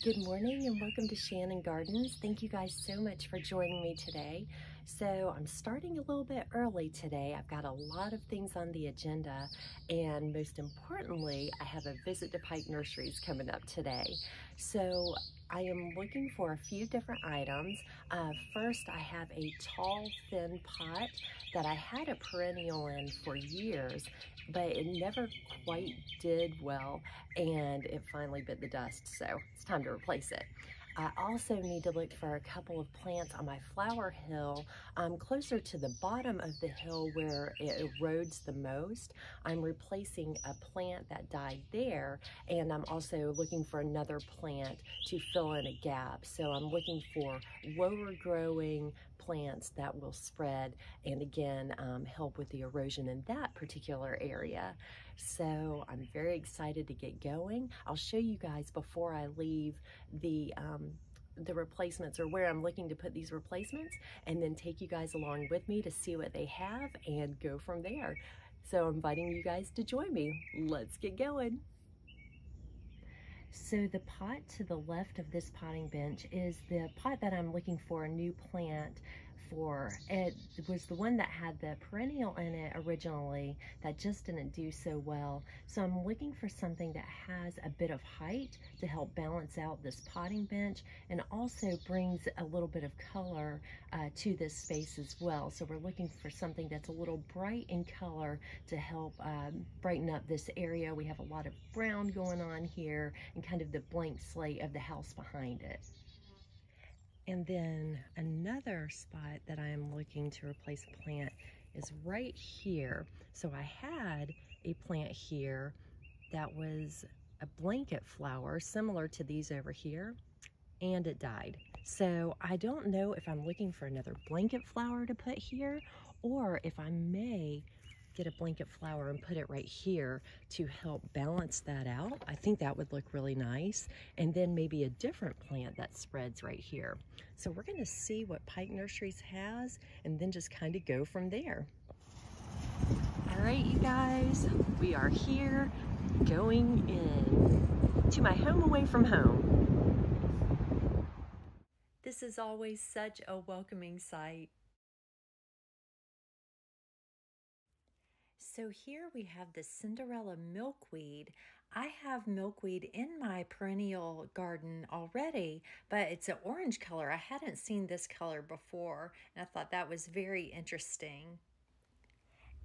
Good morning and welcome to Shannon Gardens. Thank you guys so much for joining me today. So I'm starting a little bit early today. I've got a lot of things on the agenda, and most importantly, I have a visit to Pike Nurseries coming up today. So I am looking for a few different items. First, I have a tall, thin pot that I had a perennial in for years, but it never quite did well, and it finally bit the dust, so it's time to replace it. I also need to look for a couple of plants on my flower hill, closer to the bottom of the hill where it erodes the most. I'm replacing a plant that died there, and I'm also looking for another plant to fill in a gap. So I'm looking for lower growing plants that will spread and again help with the erosion in that particular area. So I'm very excited to get going. I'll show you guys before I leave the replacements, or where I'm looking to put these replacements, and then take you guys along with me to see what they have and go from there. So I'm inviting you guys to join me. Let's get going. So the pot to the left of this potting bench is the pot that I'm looking for a new plant for. It was the one that had the perennial in it originally that just didn't do so well. So I'm looking for something that has a bit of height to help balance out this potting bench and also brings a little bit of color to this space as well. So we're looking for something that's a little bright in color to help brighten up this area. We have a lot of brown going on here and kind of the blank slate of the house behind it. And then another spot that I am looking to replace a plant is right here. So I had a plant here that was a blanket flower similar to these over here, and it died. So I don't know if I'm looking for another blanket flower to put here, or if I may get a blanket flower and put it right here to help balance that out. I think that would look really nice. And then maybe a different plant that spreads right here. So we're gonna see what Pike Nurseries has and then just kind of go from there. All right, you guys, we are here going in to my home away from home. This is always such a welcoming sight. So here we have the Cinderella milkweed. I have milkweed in my perennial garden already, but it's an orange color. I hadn't seen this color before, and I thought that was very interesting.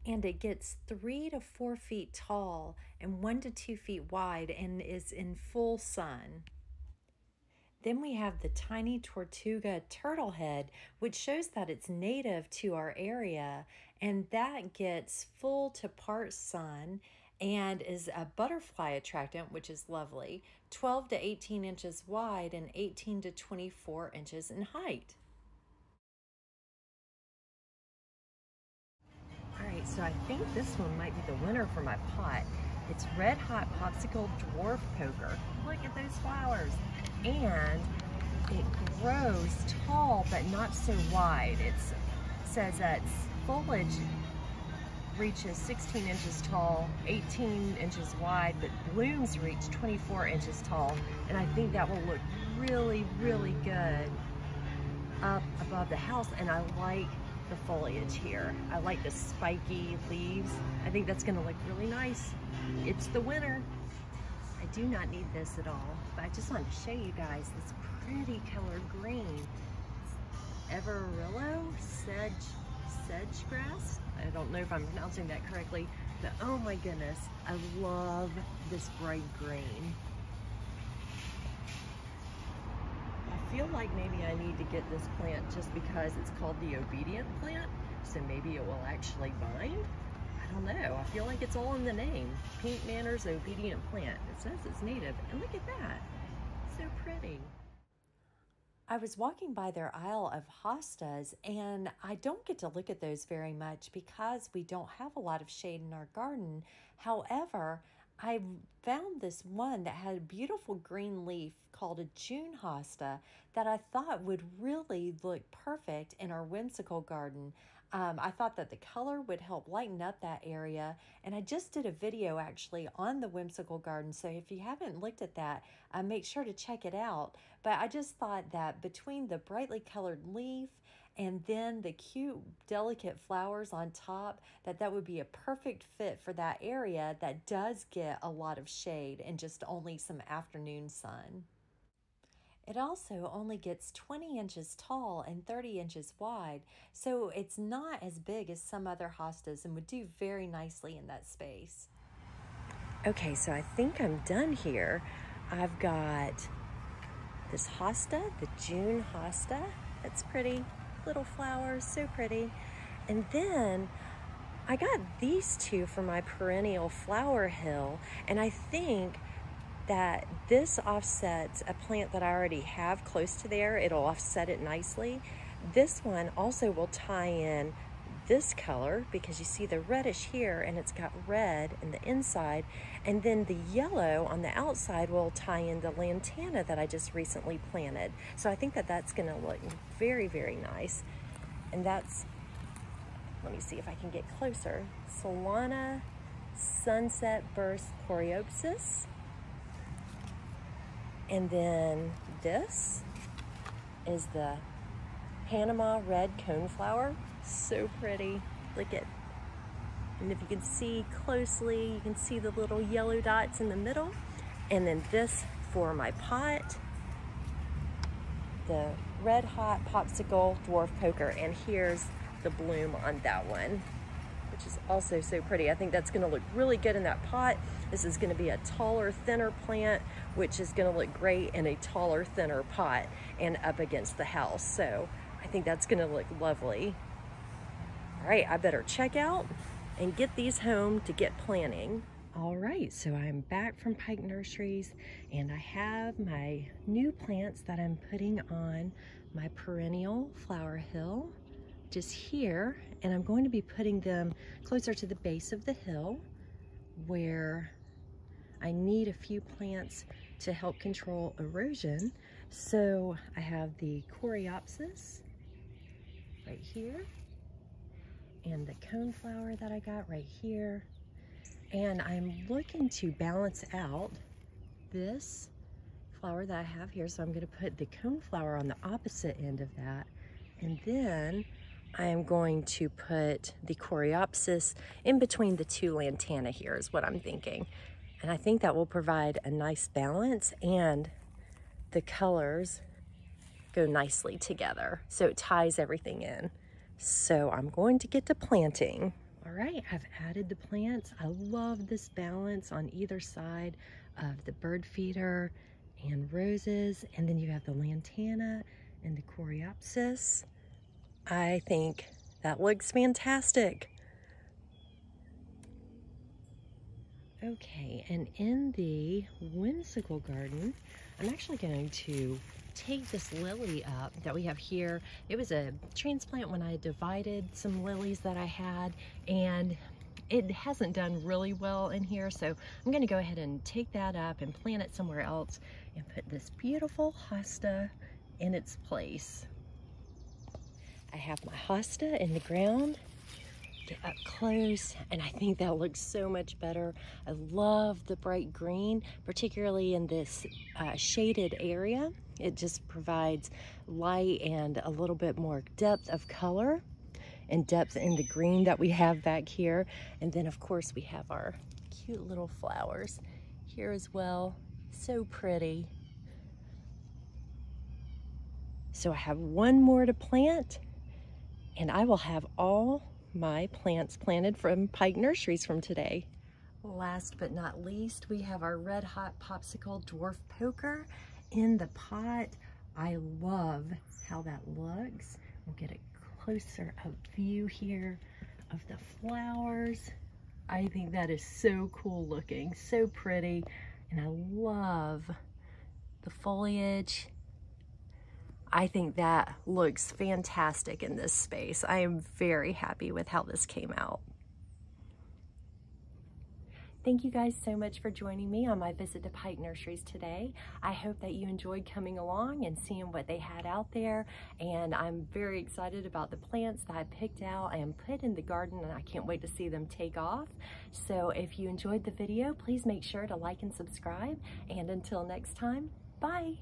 And it gets 3 to 4 feet tall and 1 to 2 feet wide and is in full sun. Then we have the tiny Tortuga turtlehead, which shows that it's native to our area, and that gets full to part sun and is a butterfly attractant, which is lovely, 12 to 18 inches wide and 18 to 24 inches in height. All right, so I think this one might be the winner for my pot. It's Red Hot Popsicle Dwarf Poker. Look at those flowers. And it grows tall, but not so wide. It says that its foliage reaches 16 inches tall, 18 inches wide, but blooms reach 24 inches tall. And I think that will look really, really good up above the house. And I like the foliage here. I like the spiky leaves. I think that's gonna look really nice. It's the winner. I do not need this at all, but I just wanted to show you guys this pretty color green. It's Everillo sedge grass. I don't know if I'm pronouncing that correctly, but oh my goodness, I love this bright green. I feel like maybe I need to get this plant just because it's called the obedient plant, so maybe it will actually bind. I don't know, I feel like it's all in the name. Pink Manners Obedient Plant. It says it's native, and look at that, so pretty. I was walking by their aisle of hostas, and I don't get to look at those very much because we don't have a lot of shade in our garden. However, I found this one that had a beautiful green leaf called a June hosta that I thought would really look perfect in our whimsical garden. I thought that the color would help lighten up that area, and I just did a video actually on the whimsical garden, so if you haven't looked at that, make sure to check it out. But I just thought that between the brightly colored leaf and then the cute delicate flowers on top, that would be a perfect fit for that area that does get a lot of shade and just only some afternoon sun. It also only gets 20 inches tall and 30 inches wide, so it's not as big as some other hostas and would do very nicely in that space. Okay, so I think I'm done here. I've got this hosta, the June hosta. That's pretty. Little flowers, so pretty. And then I got these two for my perennial flower hill, and I think that this offsets a plant that I already have close to there. It'll offset it nicely. This one also will tie in this color because you see the reddish here and it's got red in the inside, and then the yellow on the outside will tie in the lantana that I just recently planted. So I think that that's going to look very, very nice. And that's, let me see if I can get closer, Solana Sunset Burst Coreopsis. And then this is the Panama Red Coneflower. So pretty. Look at, and if you can see closely, you can see the little yellow dots in the middle. And then this for my pot, the Red Hot Popsicle Dwarf Poker. And here's the bloom on that one, which is also so pretty. I think that's going to look really good in that pot. This is going to be a taller, thinner plant, which is going to look great in a taller, thinner pot and up against the house. So I think that's going to look lovely. All right, I better check out and get these home to get planting. All right, so I'm back from Pike Nurseries, and I have my new plants that I'm putting on my perennial flower hill just here, and I'm going to be putting them closer to the base of the hill where I need a few plants to help control erosion. So I have the Coreopsis right here, and the coneflower that I got right here. And I'm looking to balance out this flower that I have here. So I'm gonna put the coneflower on the opposite end of that. And then I am going to put the Coreopsis in between the two lantana here is what I'm thinking. And I think that will provide a nice balance, and the colors go nicely together. So it ties everything in. So I'm going to get to planting. All right, I've added the plants. I love this balance on either side of the bird feeder and roses. And then you have the lantana and the Coreopsis. I think that looks fantastic. Okay, and in the whimsical garden, I'm actually going to take this lily up that we have here. It was a transplant when I divided some lilies that I had, and it hasn't done really well in here, so I'm going to go ahead and take that up and plant it somewhere else and put this beautiful hosta in its place. I have my hosta in the ground. Get up close, and I think that looks so much better. I love the bright green, particularly in this shaded area. It just provides light and a little bit more depth of color and depth in the green that we have back here. And then of course we have our cute little flowers here as well. So pretty. So I have one more to plant, and I will have all my plants planted from Pike Nurseries from today. Last but not least, we have our Red Hot Popsicle Dwarf Poker in the pot. I love how that looks. We'll get a closer up view here of the flowers. I think that is so cool looking, so pretty, and I love the foliage. I think that looks fantastic in this space. I am very happy with how this came out. Thank you guys so much for joining me on my visit to Pike Nurseries today. I hope that you enjoyed coming along and seeing what they had out there, and I'm very excited about the plants that I picked out and put in the garden, and I can't wait to see them take off. So if you enjoyed the video, please make sure to like and subscribe, and until next time, bye!